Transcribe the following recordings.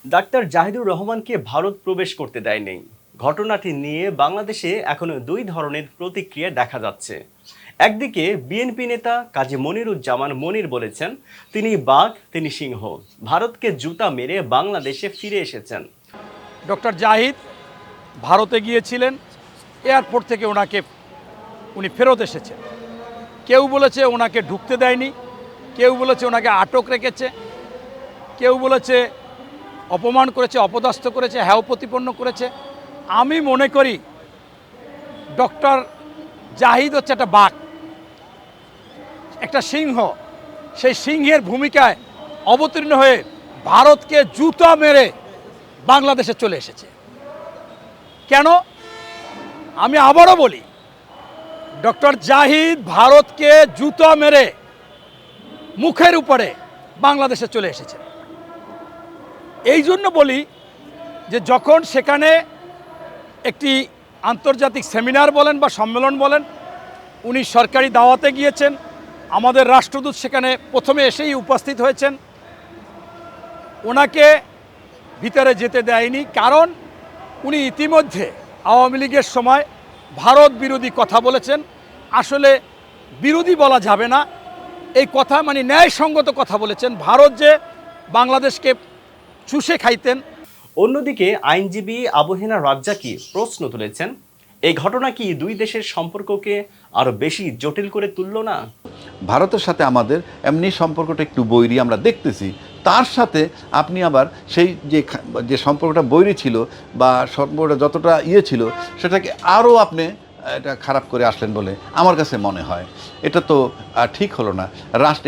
Doctor Zahidur রহমানকে ভারত প্রবেশ করতে দেয়নি। ঘটনাটি নিয়ে বাংলাদেশে এখনো দুই ধরনের প্রতিক্রিয়া দেখা যাচ্ছে। একদিকে বিএনপি নেতা কাজী মনিরুজ্জামান মনির বলেছেন, তিনি বাঘ, তিনি সিংহ, ভারতকে জুতা মেরে বাংলাদেশে ফিরে এসেছেন। ডক্টর জাহিদ ভারতে গিয়েছিলেন, এয়ারপোর্ট থেকে উনি ফেরত এসেছেন। কেউ বলেছে ওনাকে ঢুকতে দেয়নি, কেউ বলেছে ওনাকে আটক রেখেছে, কেউ বলেছে অপমান করেছে, অপদস্থ করেছে, হেয় প্রতিপন্ন করেছে। আমি মনে করি ডক্টর জাহিদ হচ্ছে একটা বাঘ, একটা সিংহ। সেই সিংহের ভূমিকায় অবতীর্ণ হয়ে ভারতকে জুতা মেরে বাংলাদেশে চলে এসেছে। কেন? আমি আবারও বলি, ডক্টর জাহিদ ভারতকে জুতা মেরে মুখের উপরে বাংলাদেশে চলে এসেছে। এই জন্য বলি যে যখন সেখানে একটি আন্তর্জাতিক সেমিনার বলেন বা সম্মেলন বলেন, উনি সরকারি দাওয়াতে গিয়েছেন, আমাদের রাষ্ট্রদূত সেখানে প্রথমে এসেই উপস্থিত হয়েছেন, ওনাকে ভিতরে যেতে দেয়নি। কারণ উনি ইতিমধ্যে আওয়ামী লীগের সময় ভারত বিরোধী কথা বলেছেন। আসলে বিরোধী বলা যাবে না, এই কথা মানে ন্যায়সঙ্গত কথা বলেছেন। ভারত যে বাংলাদেশকে চুষে খাইতেন। অন্যদিকে আইনজীবী আবু হেনা রাজ্জাকী প্রশ্ন তুলেছেন, এই ঘটনা কি দুই দেশের সম্পর্ককে আরো বেশি জটিল করে তুলল না? ভারতের সাথে আমাদের এমনি সম্পর্কটা একটু বৈরী আমরা দেখতেছি, তার সাথে আপনি আবার সেই যে সম্পর্কটা বৈরী ছিল বা সম্পর্কটা যতটা ছিল সেটাকে আরও আপনি এটা খারাপ করে আসলেন বলে আমার কাছে মনে হয়। এটা তো ঠিক হলো না।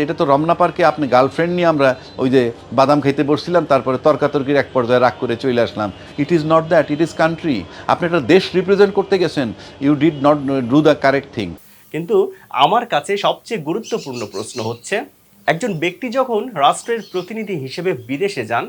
এটা তো রমনা পার্কে আপনি গার্লফ্রেন্ড নিয়ে আমরা ওই যে বাদাম খাইতে বসছিলাম, তারপরে তর্কাতর্কির এক পর্যায়ে রাগ করে চলে আসলাম। It is not that, it is country. আপনি একটা দেশ রিপ্রেজেন্ট করতে গেছেন, you did not do the correct thing. কিন্তু আমার কাছে সবচেয়ে গুরুত্বপূর্ণ প্রশ্ন হচ্ছে, একজন ব্যক্তি যখন রাষ্ট্রের প্রতিনিধি হিসেবে বিদেশে যান,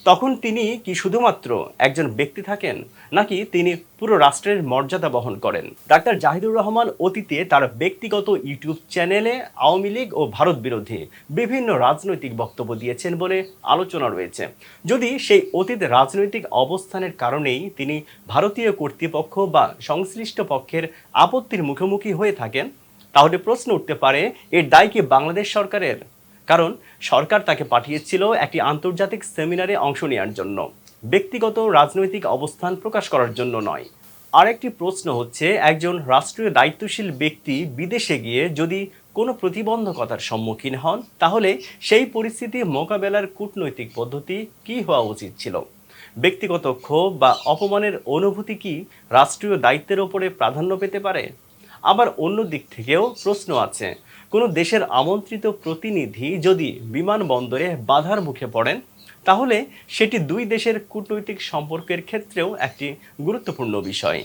তখন তিনি কি শুধুমাত্র একজন ব্যক্তি থাকেন, নাকি তিনি পুরো রাষ্ট্রের মর্যাদা বহন করেন? ডাক্তার জাহিদুর রহমান অতীতে তার ব্যক্তিগত ইউটিউব চ্যানেলে আওয়ামী লীগ ও ভারত বিরোধী বিভিন্ন রাজনৈতিক বক্তব্য দিয়েছেন বলে আলোচনা রয়েছে। যদি সেই অতীত রাজনৈতিক অবস্থানের কারণেই তিনি ভারতীয় কর্তৃপক্ষ বা সংশ্লিষ্ট পক্ষের আপত্তির মুখোমুখি হয়ে থাকেন, তাহলে প্রশ্ন উঠতে পারে, এর দায় কি বাংলাদেশ সরকারের? কারণ সরকার তাকে পাঠিয়েছিল একটি আন্তর্জাতিক সেমিনারে অংশ নেওয়ার জন্য, ব্যক্তিগত রাজনৈতিক অবস্থান প্রকাশ করার জন্য নয়। আরেকটি প্রশ্ন হচ্ছে, একজন রাষ্ট্রীয় দায়িত্বশীল ব্যক্তি বিদেশে গিয়ে যদি কোনো প্রতিবন্ধকতার সম্মুখীন হন, তাহলে সেই পরিস্থিতি মোকাবেলার কূটনৈতিক পদ্ধতি কী হওয়া উচিত ছিল? ব্যক্তিগত ক্ষোভ বা অপমানের অনুভূতি কি রাষ্ট্রীয় দায়িত্বের ওপরে প্রাধান্য পেতে পারে? আবার অন্য দিক থেকেও প্রশ্ন আছে, কোনো দেশের আমন্ত্রিত প্রতিনিধি যদি বিমানবন্দরে বাধার মুখে পড়েন, তাহলে সেটি দুই দেশের কূটনৈতিক সম্পর্কের ক্ষেত্রেও একটি গুরুত্বপূর্ণ বিষয়।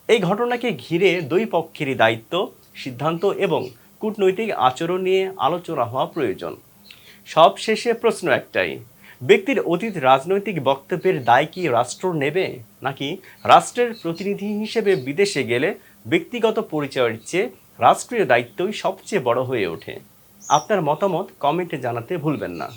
এই ঘটনাকে ঘিরে দুই পক্ষেরই দায়িত্ব, সিদ্ধান্ত এবং কূটনৈতিক আচরণ নিয়ে আলোচনা হওয়া প্রয়োজন। সব শেষে প্রশ্ন একটাই, ব্যক্তির অতীত রাজনৈতিক বক্তব্যের দায় কি রাষ্ট্র নেবে, নাকি রাষ্ট্রের প্রতিনিধি হিসেবে বিদেশে গেলে ব্যক্তিগত পরিচয়ের চেয়ে রাষ্ট্রীয় দায়িত্বই সবচেয়ে বড় হয়ে ওঠে? আপনার মতামত কমেন্টে জানাতে ভুলবেন না।